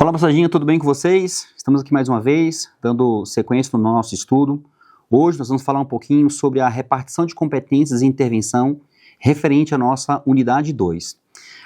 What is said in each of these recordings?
Olá, passadinha, tudo bem com vocês? Estamos aqui mais uma vez, dando sequência no nosso estudo. Hoje nós vamos falar um pouquinho sobre a repartição de competências e intervenção referente à nossa unidade 2.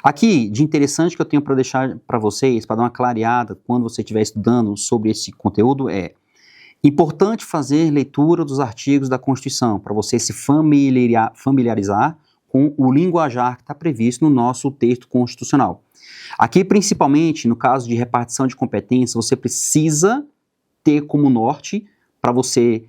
Aqui, de interessante que eu tenho para deixar para vocês, para dar uma clareada quando você estiver estudando sobre esse conteúdo, é importante fazer leitura dos artigos da Constituição, para você se familiarizar com o linguajar que está previsto no nosso texto constitucional. Aqui, principalmente, no caso de repartição de competências, você precisa ter como norte para você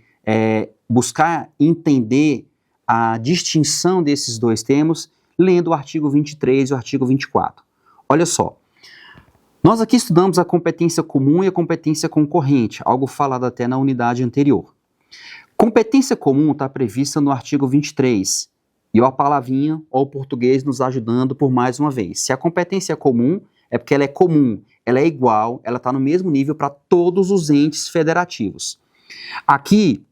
buscar entender a distinção desses dois termos, lendo o artigo 23 e o artigo 24. Olha só, nós aqui estudamos a competência comum e a competência concorrente, algo falado até na unidade anterior. Competência comum está prevista no artigo 23, e ó a palavrinha, ó o português nos ajudando por mais uma vez. Se a competência é comum, é porque ela é comum, ela é igual, ela está no mesmo nível para todos os entes federativos. Aqui,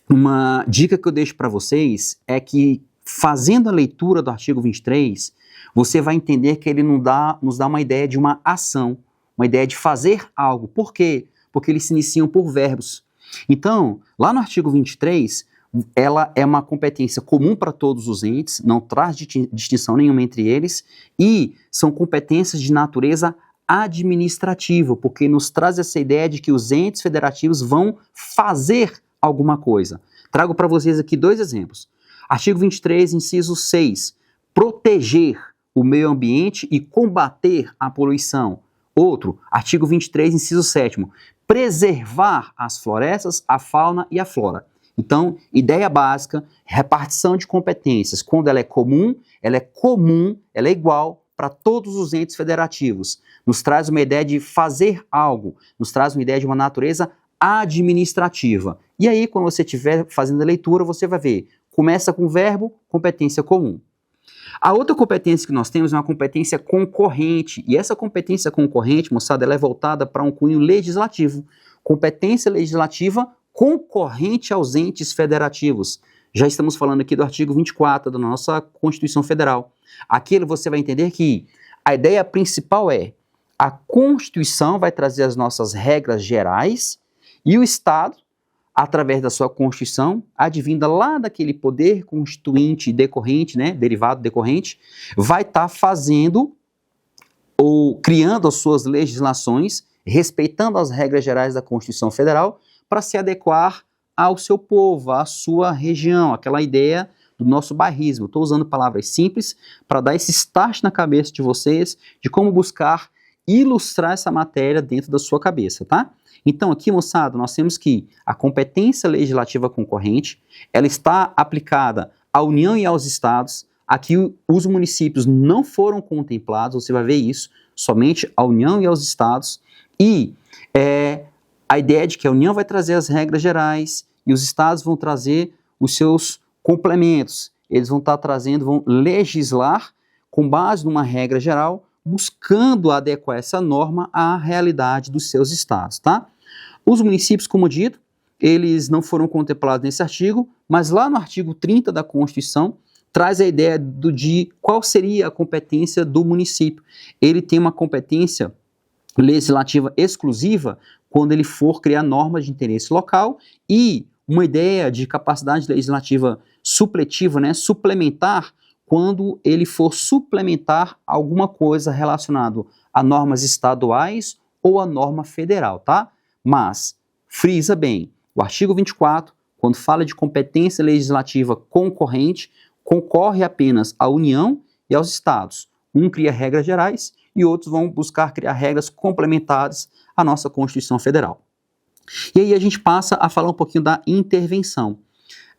uma dica que eu deixo para vocês é que, fazendo a leitura do artigo 23, você vai entender que ele nos dá uma ideia de uma ação, uma ideia de fazer algo. Por quê? Porque eles se iniciam por verbos. Então, lá no artigo 23, ela é uma competência comum para todos os entes, não traz distinção nenhuma entre eles, e são competências de natureza administrativa, porque nos traz essa ideia de que os entes federativos vão fazer alguma coisa. Trago para vocês aqui dois exemplos. Artigo 23, inciso 6, proteger o meio ambiente e combater a poluição. Outro, artigo 23, inciso 7, preservar as florestas, a fauna e a flora. Então, ideia básica, repartição de competências. Quando ela é comum, ela é igual para todos os entes federativos. Nos traz uma ideia de fazer algo, nos traz uma ideia de uma natureza administrativa. E aí, quando você estiver fazendo a leitura, você vai ver, começa com o verbo, competência comum. A outra competência que nós temos é uma competência concorrente, e essa competência concorrente, moçada, ela é voltada para um cunho legislativo. Competência legislativa concorrente aos entes federativos. Já estamos falando aqui do artigo 24 da nossa Constituição Federal. Aqui você vai entender que a ideia principal é a Constituição vai trazer as nossas regras gerais e o Estado, através da sua Constituição, advinda lá daquele poder constituinte decorrente, derivado decorrente, vai estar fazendo ou criando as suas legislações, respeitando as regras gerais da Constituição Federal, para se adequar ao seu povo, à sua região, aquela ideia do nosso bairrismo. Estou usando palavras simples para dar esse start na cabeça de vocês de como buscar ilustrar essa matéria dentro da sua cabeça, tá? Então aqui, moçada, nós temos que a competência legislativa concorrente, ela está aplicada à União e aos estados. Aqui os municípios não foram contemplados, você vai ver isso, somente a União e aos estados. E a ideia é de que a União vai trazer as regras gerais e os estados vão trazer os seus complementos. Eles vão estar trazendo, vão legislar com base numa regra geral, buscando adequar essa norma à realidade dos seus estados, tá? Os municípios, como dito, eles não foram contemplados nesse artigo, mas lá no artigo 30 da Constituição, traz a ideia de qual seria a competência do município. Ele tem uma competência legislativa exclusiva quando ele for criar normas de interesse local e uma ideia de capacidade legislativa supletiva, suplementar, quando ele for suplementar alguma coisa relacionada a normas estaduais ou a norma federal, tá? Mas, frisa bem, o artigo 24, quando fala de competência legislativa concorrente, concorre apenas à União e aos estados. Um cria regras gerais e outros vão buscar criar regras complementares à nossa Constituição Federal. E aí a gente passa a falar um pouquinho da intervenção.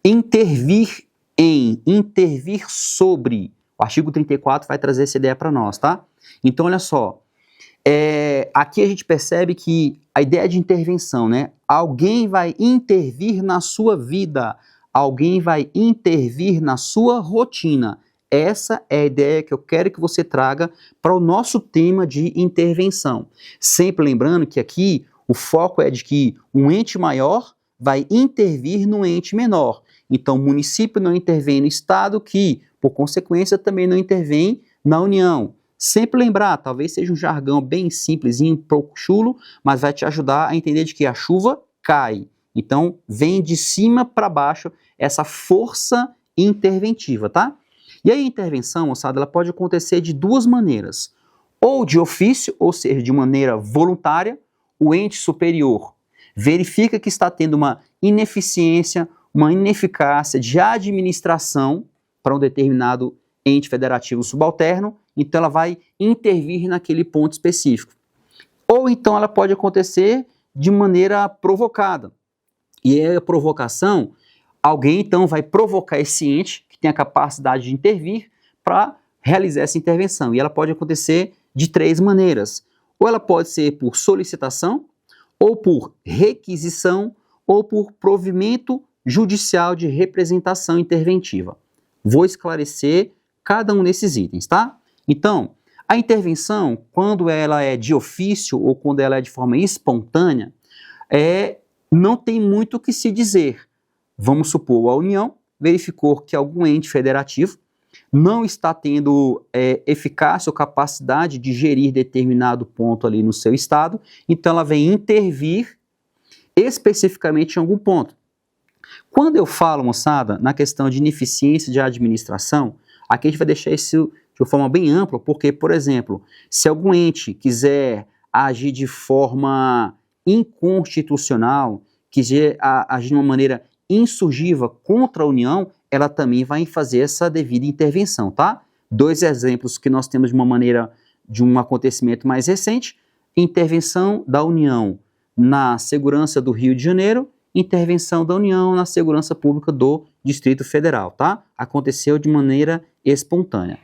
Intervir em, intervir sobre. O artigo 34 vai trazer essa ideia para nós, tá? Então, olha só, aqui a gente percebe que a ideia de intervenção, alguém vai intervir na sua vida, alguém vai intervir na sua rotina. Essa é a ideia que eu quero que você traga para o nosso tema de intervenção. Sempre lembrando que aqui o foco é de que um ente maior vai intervir no ente menor. Então, o município não intervém no Estado, que, por consequência, também não intervém na União. Sempre lembrar, talvez seja um jargão bem simplesinho, um pouco chulo, mas vai te ajudar a entender de que a chuva cai. Então, vem de cima para baixo essa força interventiva, tá? E a intervenção, moçada, ela pode acontecer de duas maneiras. Ou de ofício, ou seja, de maneira voluntária, o ente superior verifica que está tendo uma ineficiência, uma ineficácia de administração para um determinado ente federativo subalterno, então ela vai intervir naquele ponto específico. Ou então ela pode acontecer de maneira provocada. E a provocação, alguém então vai provocar esse ente que tem a capacidade de intervir para realizar essa intervenção. E ela pode acontecer de três maneiras. Ou ela pode ser por solicitação, ou por requisição, ou por provimento judicial de representação interventiva. Vou esclarecer cada um desses itens, tá? Então, a intervenção, quando ela é de ofício ou quando ela é de forma espontânea, não tem muito o que se dizer. Vamos supor, a União verificou que algum ente federativo não está tendo eficácia ou capacidade de gerir determinado ponto ali no seu estado, então ela vem intervir especificamente em algum ponto. Quando eu falo, moçada, na questão de ineficiência de administração, aqui a gente vai deixar isso de uma forma bem ampla, porque, por exemplo, se algum ente quiser agir de forma inconstitucional, quiser agir de uma maneira insurgiva contra a União, ela também vai fazer essa devida intervenção, tá? Dois exemplos que nós temos de uma maneira, de um acontecimento mais recente: intervenção da União na segurança do Rio de Janeiro, intervenção da União na segurança pública do Distrito Federal, tá? Aconteceu de maneira espontânea.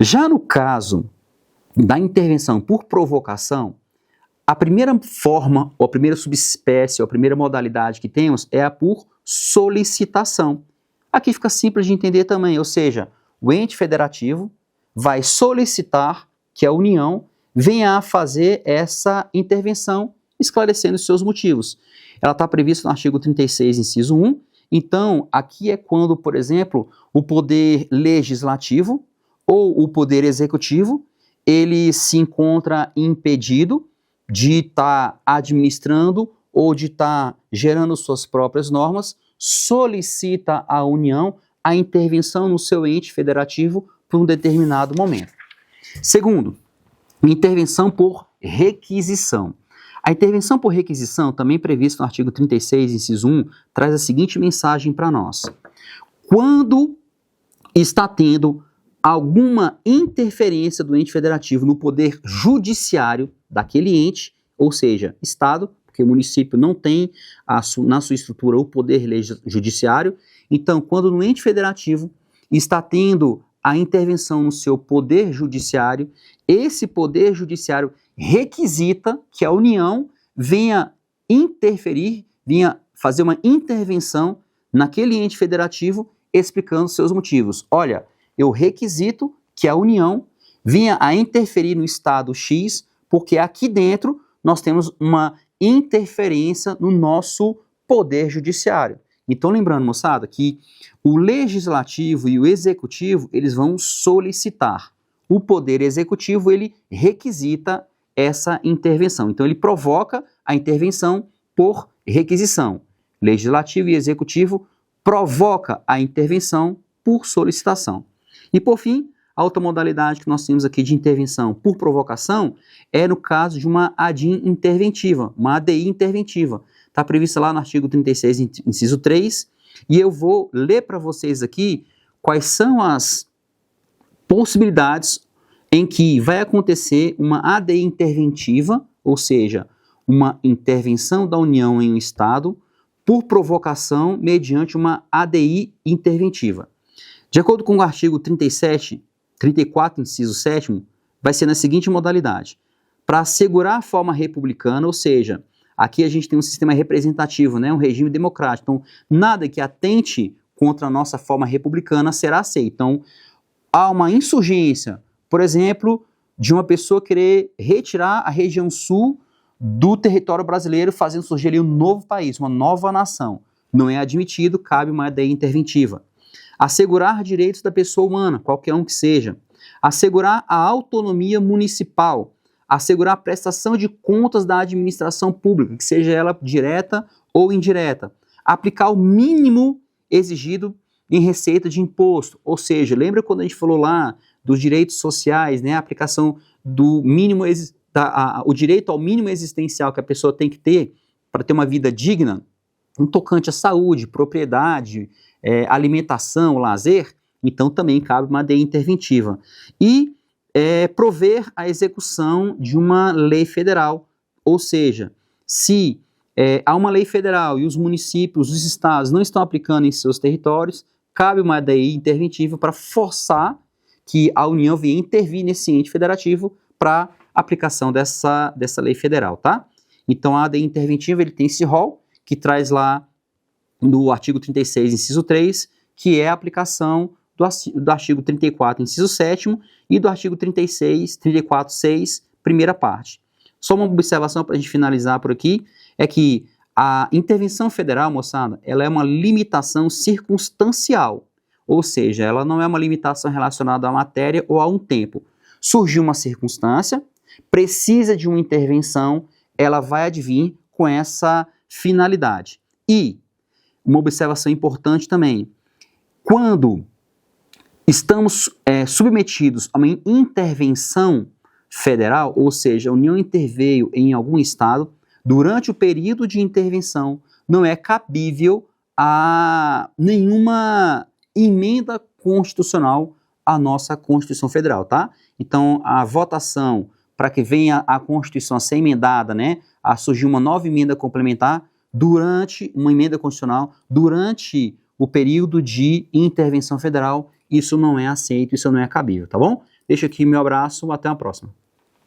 Já no caso da intervenção por provocação, a primeira forma, ou a primeira subespécie, ou a primeira modalidade que temos é a por solicitação. Aqui fica simples de entender também, ou seja, o ente federativo vai solicitar que a União venha a fazer essa intervenção, esclarecendo os seus motivos. Ela está prevista no artigo 36, inciso 1, então aqui é quando, por exemplo, o poder legislativo ou o poder executivo, ele se encontra impedido de estar administrando ou de estar gerando suas próprias normas, solicita à União a intervenção no seu ente federativo por um determinado momento. Segundo, intervenção por requisição. A intervenção por requisição, também prevista no artigo 36, inciso 1, traz a seguinte mensagem para nós. Quando está tendo alguma interferência do ente federativo no poder judiciário daquele ente, ou seja, Estado, porque o município não tem na sua estrutura o poder judiciário, então quando no ente federativo está tendo a intervenção no seu poder judiciário, esse poder judiciário requisita que a União venha interferir, venha fazer uma intervenção naquele ente federativo explicando seus motivos. Olha, eu requisito que a União venha a interferir no Estado X, porque aqui dentro nós temos uma interferência no nosso poder judiciário. Então, lembrando, moçada, que o legislativo e o executivo, eles vão solicitar. O poder executivo, ele requisita essa intervenção. Então, ele provoca a intervenção por requisição. Legislativo e executivo provoca a intervenção por solicitação. E, por fim, a outra modalidade que nós temos aqui de intervenção por provocação é no caso de uma ADIM interventiva, uma ADI interventiva. Está prevista lá no artigo 36, inciso 3, e eu vou ler para vocês aqui quais são as possibilidades em que vai acontecer uma ADI interventiva, ou seja, uma intervenção da União em um Estado por provocação mediante uma ADI interventiva. De acordo com o artigo 34, inciso 7º, vai ser na seguinte modalidade: para assegurar a forma republicana, ou seja, aqui a gente tem um sistema representativo, né, um regime democrático, então nada que atente contra a nossa forma republicana será aceito. Então, há uma insurgência, por exemplo, de uma pessoa querer retirar a região sul do território brasileiro, fazendo surgir ali um novo país, uma nova nação. Não é admitido, cabe uma ADI interventiva. Assegurar direitos da pessoa humana, qualquer um que seja. assegurar a autonomia municipal, assegurar a prestação de contas da administração pública, que seja ela direta ou indireta, aplicar o mínimo exigido em receita de imposto, ou seja, lembra quando a gente falou lá dos direitos sociais, né, a aplicação do mínimo, o direito ao mínimo existencial que a pessoa tem que ter para ter uma vida digna, um tocante à saúde, propriedade, alimentação, lazer, então também cabe uma ADI interventiva. E prover a execução de uma lei federal, ou seja, se há uma lei federal e os municípios, os estados não estão aplicando em seus territórios, cabe uma ADI interventiva para forçar que a União venha intervir nesse ente federativo para aplicação dessa lei federal, tá? Então a ADI interventiva ele tem esse rol que traz lá no artigo 36, inciso 3, que é a aplicação do artigo 34, inciso 7º, e do artigo 34, 6, primeira parte. Só uma observação para a gente finalizar por aqui, é que a intervenção federal, moçada, ela é uma limitação circunstancial, ou seja, ela não é uma limitação relacionada à matéria ou a um tempo. Surgiu uma circunstância, precisa de uma intervenção, ela vai advir com essa finalidade. E uma observação importante também, quando estamos submetidos a uma intervenção federal, ou seja, a União interveio em algum estado, durante o período de intervenção, não é cabível a nenhuma emenda constitucional à nossa Constituição Federal, tá? Então, a votação para que venha a Constituição a ser emendada, né, a surgir uma nova emenda complementar, durante uma emenda constitucional, durante o período de intervenção federal, isso não é aceito, isso não é cabível, tá bom? Deixo aqui meu abraço, até a próxima.